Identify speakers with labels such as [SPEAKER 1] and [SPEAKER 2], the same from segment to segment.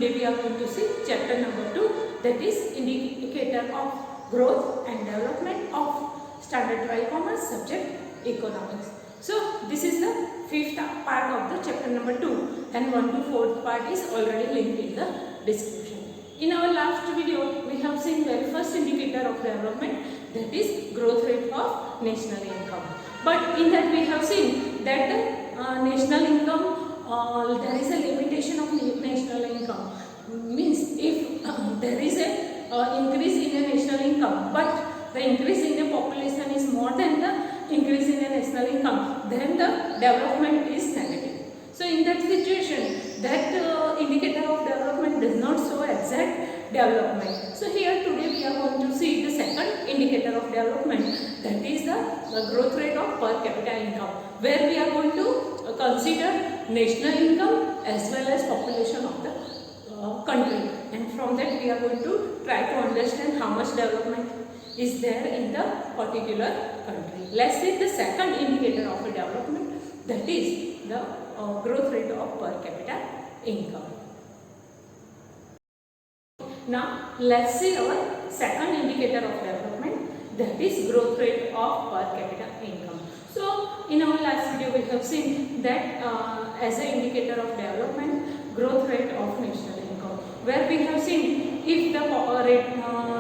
[SPEAKER 1] Today we are going to see chapter number 2, that is indicator of growth and development of standard 12 commerce subject economics. So this is the fifth part of the chapter number 2 and 1 to 4th part is already linked in the description. In our last video we have seen very first indicator of development, that is growth rate of national income. But in that we have seen that the national income, there is a limitation of national income. Means if there is a increase in the national income, but the increase in the population is more than the increase in the national income, then the development is negative. So in that situation, that indicator of development does not show exact development. So here today we are going to see the second indicator of development, that is the growth rate of per capita income, where we are going to consider national income as well as population of the country, and from that we are going to try to understand how much development is there in the particular country. Let's see the second indicator of a development, that is the growth rate of per capita income. Now let's see our second indicator of development, that is growth rate of per capita income. So in our last video we have seen that as an indicator of development, growth rate of national income, where we have seen if the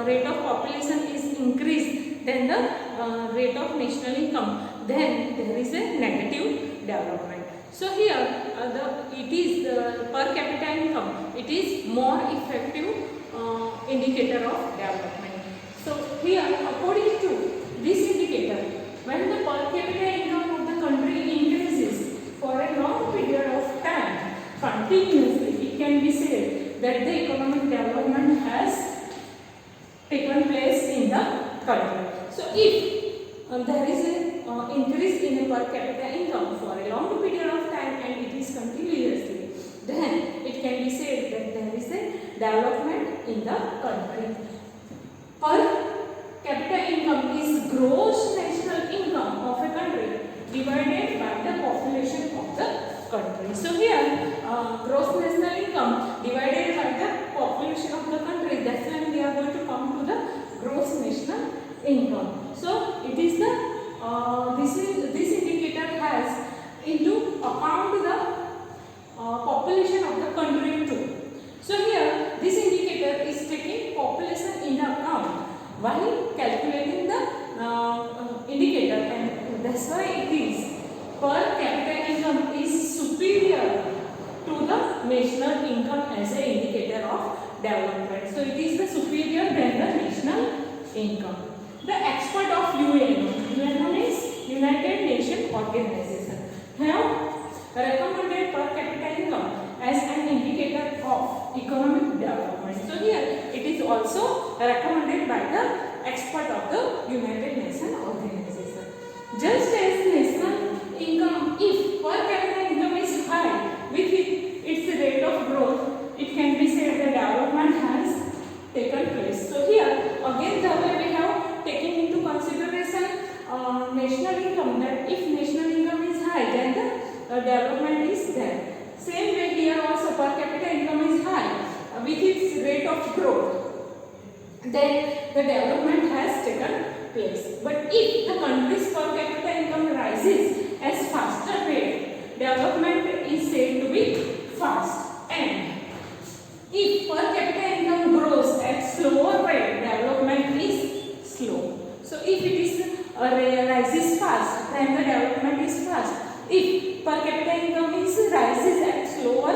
[SPEAKER 1] rate of population is increased than the rate of national income, then there is a negative development. So here it is the per capita income, it is more effective indicator of development. So here according to this indicator, when the per capita income of the country increases for a long period of time continuously, it can be said that the economic development has taken place in the country. So if there is an increase in the per capita income for a long period of time and it is continuously, then it can be said that there is a development in the country. Per capita income is gross national income of a country divided by the population of the country. So here gross national income divided by the population of the country, that's when we are going to come to the gross national income. So it is the this indicator has into account the population of the country too. So here this indicator is taking population in account while calculating the indicator, and that's why it is per capita income is superior to the national income as an indicator of development. So it is the superior than the national income. The expert of UNO is United Nations Organization, have recommended per capita income as an indicator of economic development. So here it is also recommended by the expert of the United Nations Organization. Just as national income, if per capita income is high with its rate of growth, it can be said the development has taken place. So here again the way we have taken into consideration national income, that if national income is high then the development is there. Same way here also per capita income is high with its rate of growth, then the development has taken place. But if the country's per capita income rises as faster rate, development is said to be fast, and if per capita income grows at slower rate, development is slow. So if it is rises fast, then the development is fast. If per capita income is rises at slower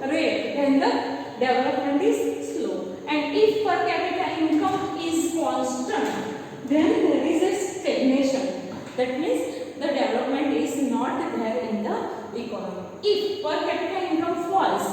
[SPEAKER 1] rate, then the development is slow. And if per capita income is constant, then there is a stagnation. That means the development is not there in the economy. If per capita income falls,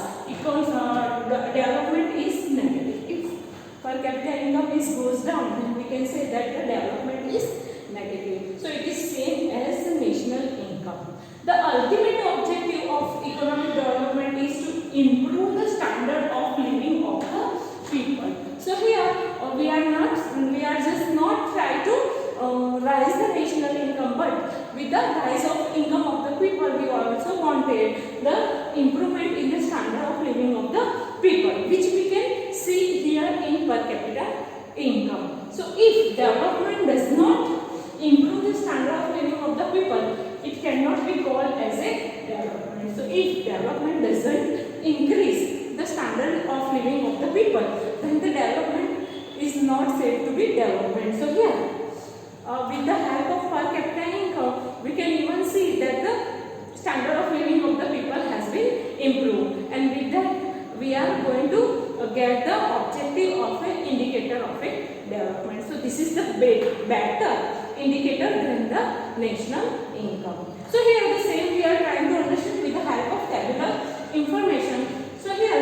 [SPEAKER 1] development is negative. If per capita income goes down, then we can say that the development is negative. So it is same as the national income. The ultimate objective of economic development is to improve the standard of living of the people. So here we are just not trying to rise the national income, but with the rise of income of the people, we also wanted the improvement in the standard of living of the people, which not said to be development. So here, with the help of per capita income, we can even see that the standard of living of the people has been improved, and with that we are going to get the objective of an indicator of a development. So this is the better indicator than the national income. So here the same we are trying to understand with the help of tabular information. So here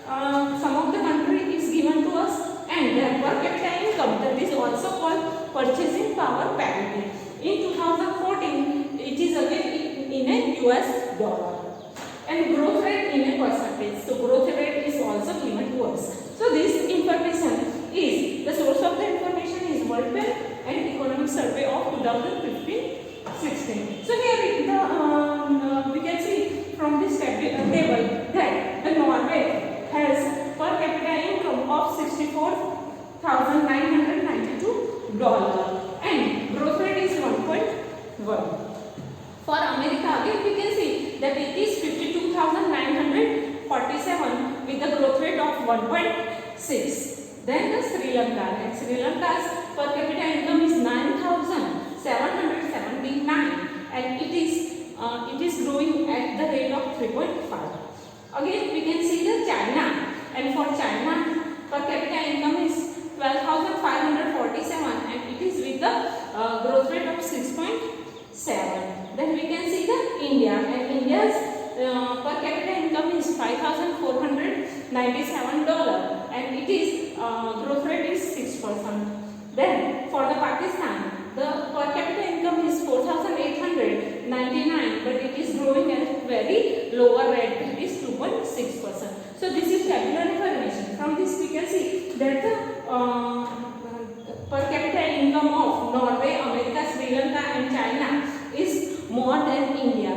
[SPEAKER 1] some of the country is given to us, and their per capita income, that is also called purchasing power parity. In 2014, it is again in a US dollar, and growth rate in a percentage. So growth rate is also given to us. So this information is, the source of the information is World Bank and Economic Survey of 2015-16. So here we can see from this table that the Norway has per capita income of $64,992 and growth rate is 1.1. For America, again we can see that it is 52,947 with a growth rate of 1.6. Then the Sri Lanka, and Sri Lanka's per capita income is 9,779 and it is growing at the rate of 3.5. Again we can see the China, and for China per capita income is 12,547 and it is with the growth rate of 6.7. Then we can see the India, and India's per capita income is $5,497 and it is growth rate is 6%. Then for the Pakistan, the per capita income is 4,899 but it is growing at very lower rate, that is 2.6%. So this is tabular information. From this we can see that the per capita income of Norway, America, Sri Lanka and China is more than India.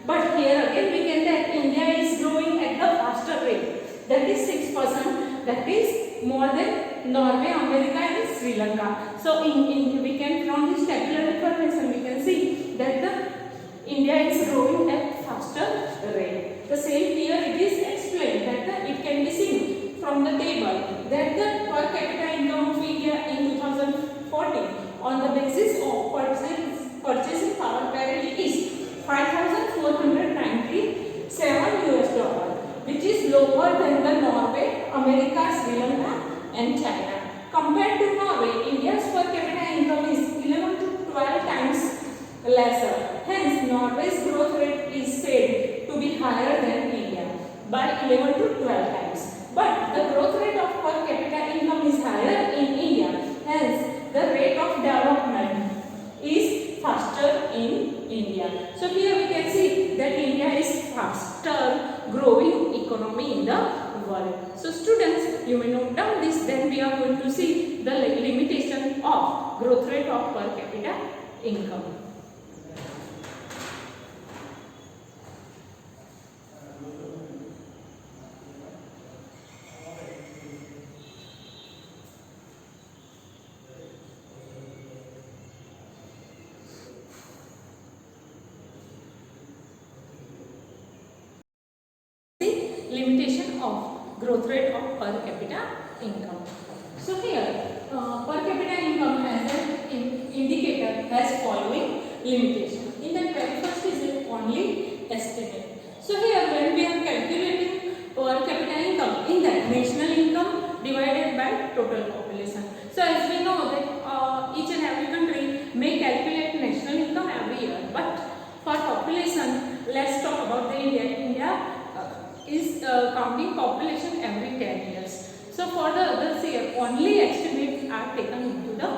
[SPEAKER 1] But here again we can that India is growing at the faster rate, that is 6%, that is more than Norway, America and Sri Lanka. So we can, from this tabular information we can see that the India is growing at faster rate. The same here it is explained that it can be seen from the table that the per capita income of India in 2014 on the basis of purchasing power parity is $5,497, which is lower than the Norway, America, Sri Lanka and China. Compared to Norway, India's per capita income is 11 to 12 times lesser. Hence, Norway's growth rate is said to be higher than India by 11 to 12 times. But the growth rate of per capita income is higher in India. Hence, the rate of development is faster in India. So here we can see that India is faster growing economy in the world. So students, you may note down this, then we are going to see the limitation of growth rate of per capita income. Limitation of growth rate of per capita income. So here per capita income as an indicator has following limitation. In the very first is it only estimate. So here when we are calculating per capita income, in that national income divided by total population. So as we know that each and every country may calculate national income every year, but for population, let's talk about the India. India is counting population every 10 years. So for the others here, only estimates are taken into the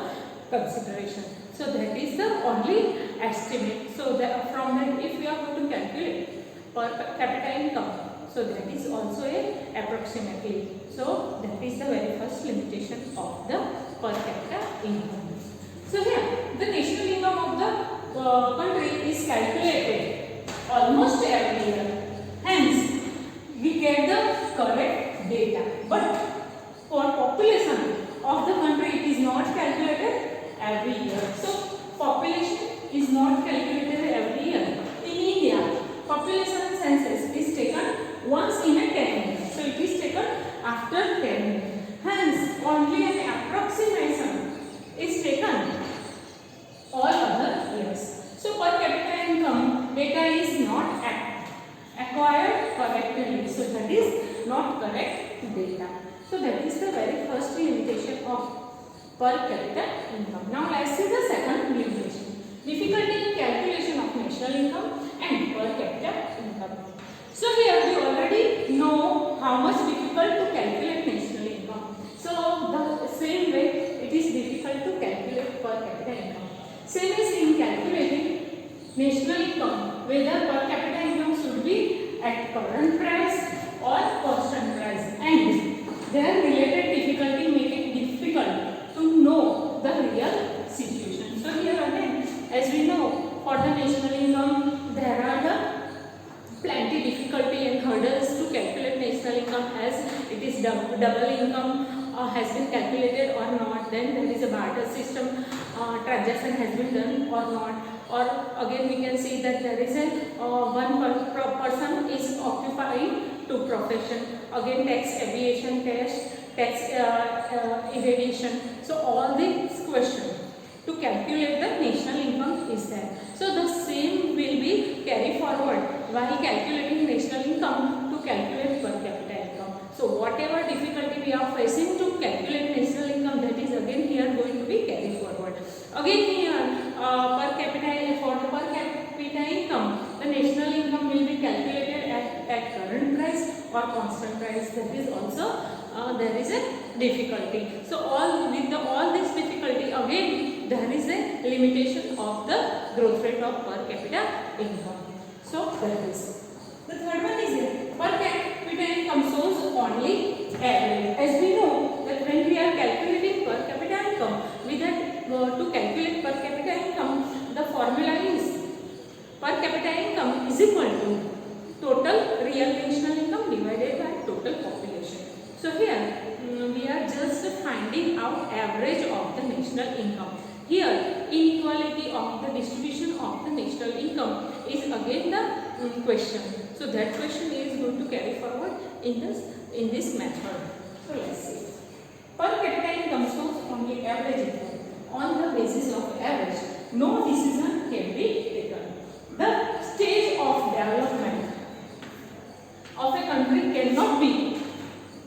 [SPEAKER 1] consideration. So that is the only estimate. So that from that, if we are going to calculate per capita income, so that is also a approximately. So that is the very first limitation of the per capita income. So here, the national income of the country is calculated almost every year. Hence, we get the correct data, but for population of the country it is not calculated every year. So population is not calculated every year. In India, population census is taken once in a 10 years. So it is taken after 10 years. Hence, only an approximation is taken all other years. So, per capita income data is not acquired correctly. So, that is not correct data. So, that is the very first limitation of per capita income. Now, let's see the second limitation. Difficulty in calculation of national income and per capita income. So, here we already know how much difficult to calculate national income. So, the same way it is difficult to calculate per capita income. Same as in calculating national income, whether per capita income should be at current price or constant price, and their related difficulty make it difficult to know the real situation. So here again, as we know, for the national income, there are the plenty difficulty and hurdles to calculate national income, as it is double income has been calculated or not, then there is a barter system, transaction has been done or not, or again we can see that there is a one person is occupying two profession, again tax evasion, tax evasion. So all these questions to calculate the national income is there. So the same will be carried forward while calculating national income to calculate per capita income. So whatever difficulty we are facing to calculate national income, that is again here going to be carried forward. Again here per capita, for the per capita income, the national income will be calculated at current price or constant price. That is also there is a difficulty. So all this difficulty, again there is a limitation of the growth rate of per capita income. So that is. The third one is per capita income shows only average. As we know that when we are calculating per capita income, to calculate per capita income, the formula is per capita income is equal to total real national income divided by total population. So here we are just finding out average of the national income. Here inequality of the distribution of the national income is again the question. So that question is going to carry forward in this method. So let's see. Per capita income shows only average income. On the basis of average, no decision can be taken. The stage of development of a country cannot be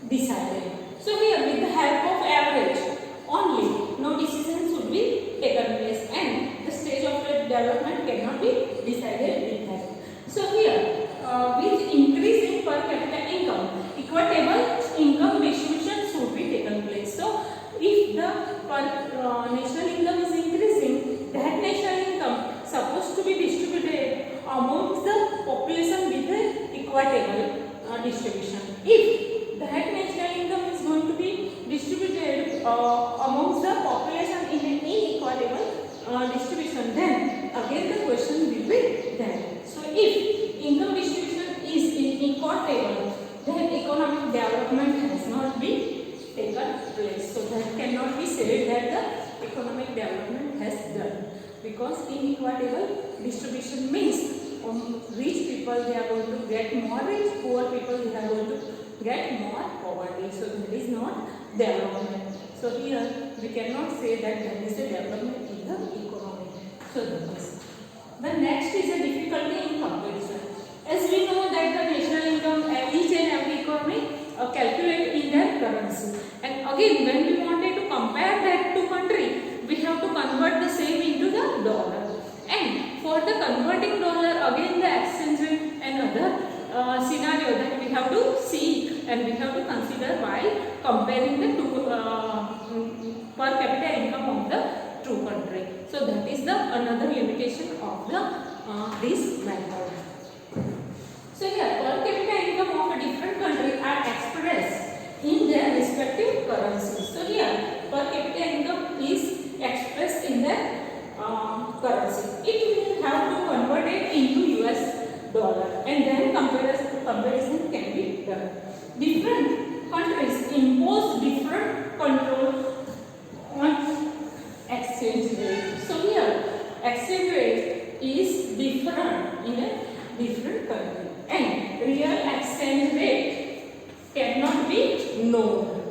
[SPEAKER 1] decided. So here with the help of average only, no decision should be taken place, and the stage of development cannot be decided with that. So here with increase in per capita income, equitable income distribution should be taken place. So if the national income is increasing, that national income supposed to be distributed amongst the population with an equitable distribution. If that national income is going to be distributed amongst the population in an inequitable distribution, then again the question will be there. So if income distribution is inequitable, then economic development has not been taken place. So that cannot be said that the economic development has done, because inequitable distribution means rich people they are going to get more rich, poor people they are going to get more poverty. So that is not development. So here we cannot say that there is a development in the economy. So that is. The next is a difficulty in comparison. As we know that the national income, each and every economy calculate in their currency, and again when we wanted to compare that to country, we have to convert the same into the dollar, and for the converting dollar, again the exchange rate and other scenario that we have to see and we have to consider while comparing the two per capita income of the two country. So that is the another limitation of the this method. So here per capita income of a different country are expressed in their respective currencies. So here per capita income is expressed in their currency. It will have to convert it into US dollar, and then comparison can be done. Different countries impose different control on exchange rate. So here exchange rate is different in a different country, and real exchange rate cannot be known.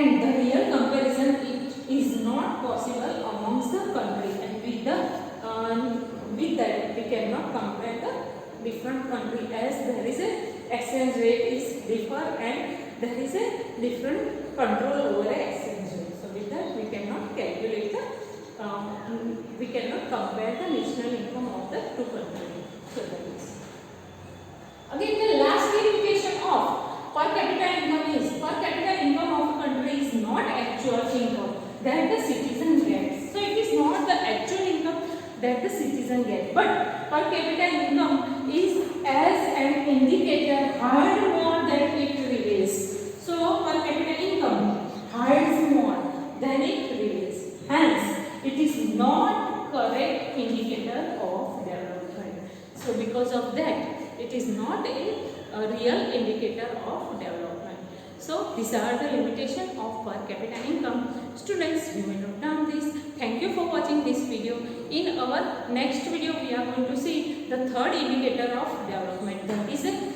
[SPEAKER 1] and the real comparison it is not possible amongst the country, and with that we cannot compare the different country, as there is a exchange rate is differ and there is a different control over a exchange rate. So with that we cannot calculate the we cannot compare the national income of the two countries. So that is again the last verification of per capita income is per capita income of a country is not actual income that the citizen gets. So it is not the actual income that the citizen gets, but per capita income is as an indicator hide more than it reveals. So per capita income hides more than it reveals. Hence, it is not correct indicator of development. So because of that, it is not a real indicator of development. So these are the limitations of per capita income. Students, you may note down this. Thank you for watching this video. In our next video, we are going to see the third indicator of development, that is a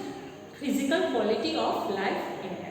[SPEAKER 1] physical quality of life index.